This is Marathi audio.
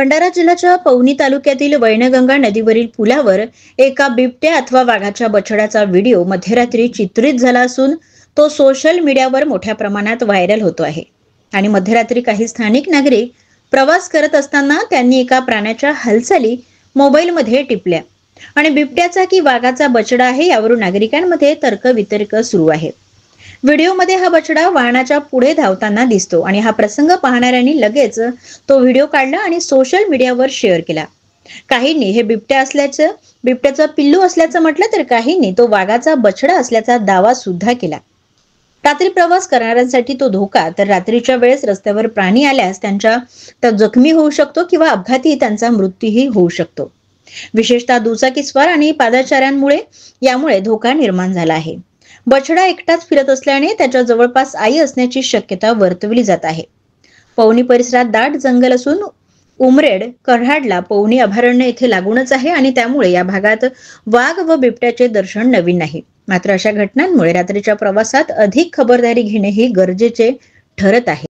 भंडारा जिल्ह्याच्या पवनी तालुक्यातील वैनगंगा नदीवरील पुलावर एका बिबट्या अथवा वाघाच्या बछड्याचा व्हिडिओ मध्यरात्री चित्रित झाला असून तो सोशल मीडियावर मोठ्या प्रमाणात व्हायरल होतो आहे। आणि मध्यरात्री काही स्थानिक नागरिक प्रवास करत असताना त्यांनी एका प्राण्याच्या हालचाली मोबाईलमध्ये टिपल्या आणि बिबट्याचा की वाघाचा बछडा आहे यावरून नागरिकांमध्ये तर्कवितर्क सुरू आहे। व्हिडिओमध्ये हा बछडा वाहनाच्या पुढे धावताना दिसतो आणि हा प्रसंग पाहणाऱ्यांनी लगेच तो व्हिडिओ काढला आणि सोशल मीडियावर शेअर केला। काहींनी हे बिबट्याचं पिल्लू असल्याचं म्हटलं, तर काहींनी तो वाघाचा बछडा असल्याचा दावा सुद्धा केला। रात्री प्रवास करणाऱ्यांसाठी तो धोका, तर रात्रीच्या वेळेस रस्त्यावर प्राणी आल्यास त्या जखमी होऊ शकतो किंवा अपघाती त्यांचा मृत्यूही होऊ शकतो। विशेषतः दुचाकीस्वार आणि पादचाऱ्यांमुळे यामुळे धोका निर्माण झाला आहे। बछडा एकटाच फिरत असल्याने त्याच्या जवळपास आई असण्याची शक्यता वर्तवली जात आहे। पवनी परिसरात दाट जंगल असून उमरेड कऱ्हाडला पवनी अभयारण्य येथे लागूनच आहे आणि त्यामुळे या भागात वाघ व बिबट्याचे दर्शन नवीन नाही। मात्र अशा घटनांमुळे रात्रीच्या प्रवासात अधिक खबरदारी घेणे ही गरजेचे ठरत आहे।